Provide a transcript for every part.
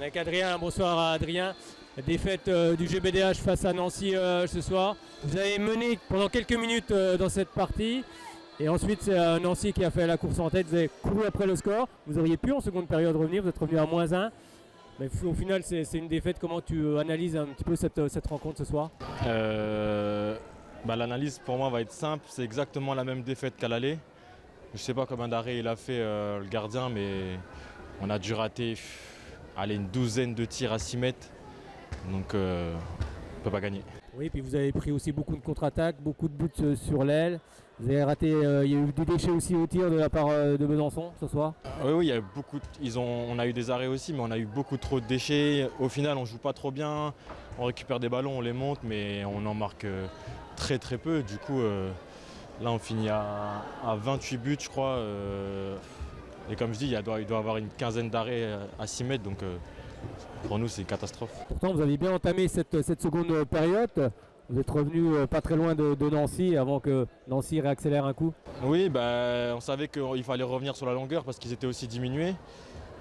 Avec Adrien, bonsoir Adrien. Défaite du GBDH face à Nancy ce soir. Vous avez mené pendant quelques minutes dans cette partie. Et ensuite, c'est Nancy qui a fait la course en tête. Vous avez couru après le score. Vous auriez pu en seconde période revenir. Vous êtes revenu à -1. Mais au final, c'est une défaite. Comment tu analyses un petit peu cette rencontre ce soir? L'analyse pour moi va être simple. C'est exactement la même défaite qu'à l'aller. Je ne sais pas combien d'arrêts il a fait le gardien, mais on a dû rater une douzaine de tirs à 6 mètres. Donc on ne peut pas gagner. Oui, puis vous avez pris aussi beaucoup de contre-attaques, beaucoup de buts sur l'aile. Vous avez raté, il y a eu des déchets aussi au tir de la part de Besançon ce soir. Oui, il y a eu on a eu des arrêts aussi, mais on a eu beaucoup trop de déchets. Au final, on ne joue pas trop bien. On récupère des ballons, on les monte, mais on en marque très très peu. Du coup, là, on finit à 28 buts, je crois. Et comme je dis, il doit y avoir une quinzaine d'arrêts à 6 mètres. Donc pour nous, c'est une catastrophe. Pourtant, vous avez bien entamé cette seconde période. Vous êtes revenu pas très loin de Nancy avant que Nancy réaccélère un coup. Oui, on savait qu'il fallait revenir sur la longueur parce qu'ils étaient aussi diminués.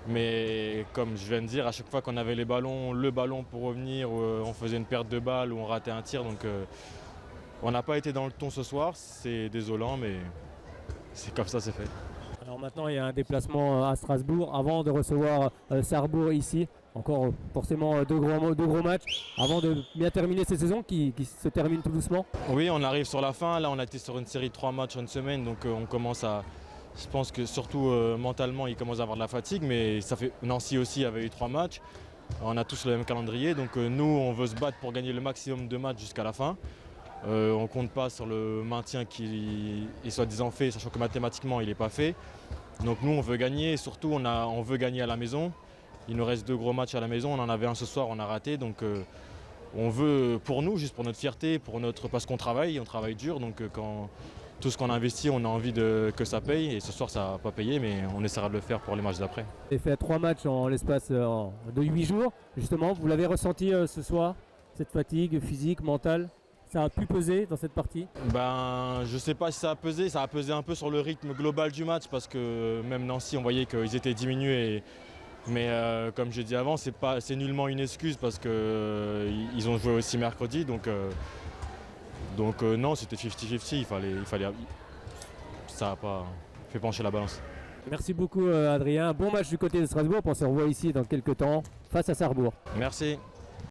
Mais comme je viens de dire, à chaque fois qu'on avait le ballon pour revenir, on faisait une perte de balle ou on ratait un tir. Donc on n'a pas été dans le ton ce soir. C'est désolant, mais c'est comme ça, c'est fait. Alors maintenant, il y a un déplacement à Strasbourg avant de recevoir Sarrebourg ici. Encore forcément deux gros matchs avant de bien terminer cette saison qui se termine tout doucement. Oui, on arrive sur la fin. Là, on a été sur une série de 3 matchs en une semaine. Donc on commence à... Je pense que surtout mentalement, il commence à avoir de la fatigue. Mais Nancy aussi avait eu 3 matchs. On a tous le même calendrier. Donc nous, on veut se battre pour gagner le maximum de matchs jusqu'à la fin. On ne compte pas sur le maintien qui est soi-disant fait, sachant que mathématiquement, il n'est pas fait. Donc nous, on veut gagner. Et surtout, on veut gagner à la maison. Il nous reste 2 gros matchs à la maison, on en avait un ce soir, on a raté. Donc on veut, pour nous, juste pour notre fierté, parce qu'on travaille, on travaille dur. Donc quand tout ce qu'on a investi, on a envie que ça paye. Et ce soir, ça n'a pas payé, mais on essaiera de le faire pour les matchs d'après. Vous avez fait 3 matchs en l'espace de 8 jours. Justement, vous l'avez ressenti ce soir, cette fatigue physique, mentale? Ça a pu peser dans cette partie? Je sais pas si ça a pesé un peu sur le rythme global du match parce que même Nancy, on voyait qu'ils étaient diminués. Mais comme j'ai dit avant, c'est nullement une excuse parce qu'ils ont joué aussi mercredi. Donc non, c'était 50-50, ça n'a pas fait pencher la balance. Merci beaucoup Adrien. Bon match du côté de Strasbourg. On se revoit ici dans quelques temps face à Sarrebourg. Merci.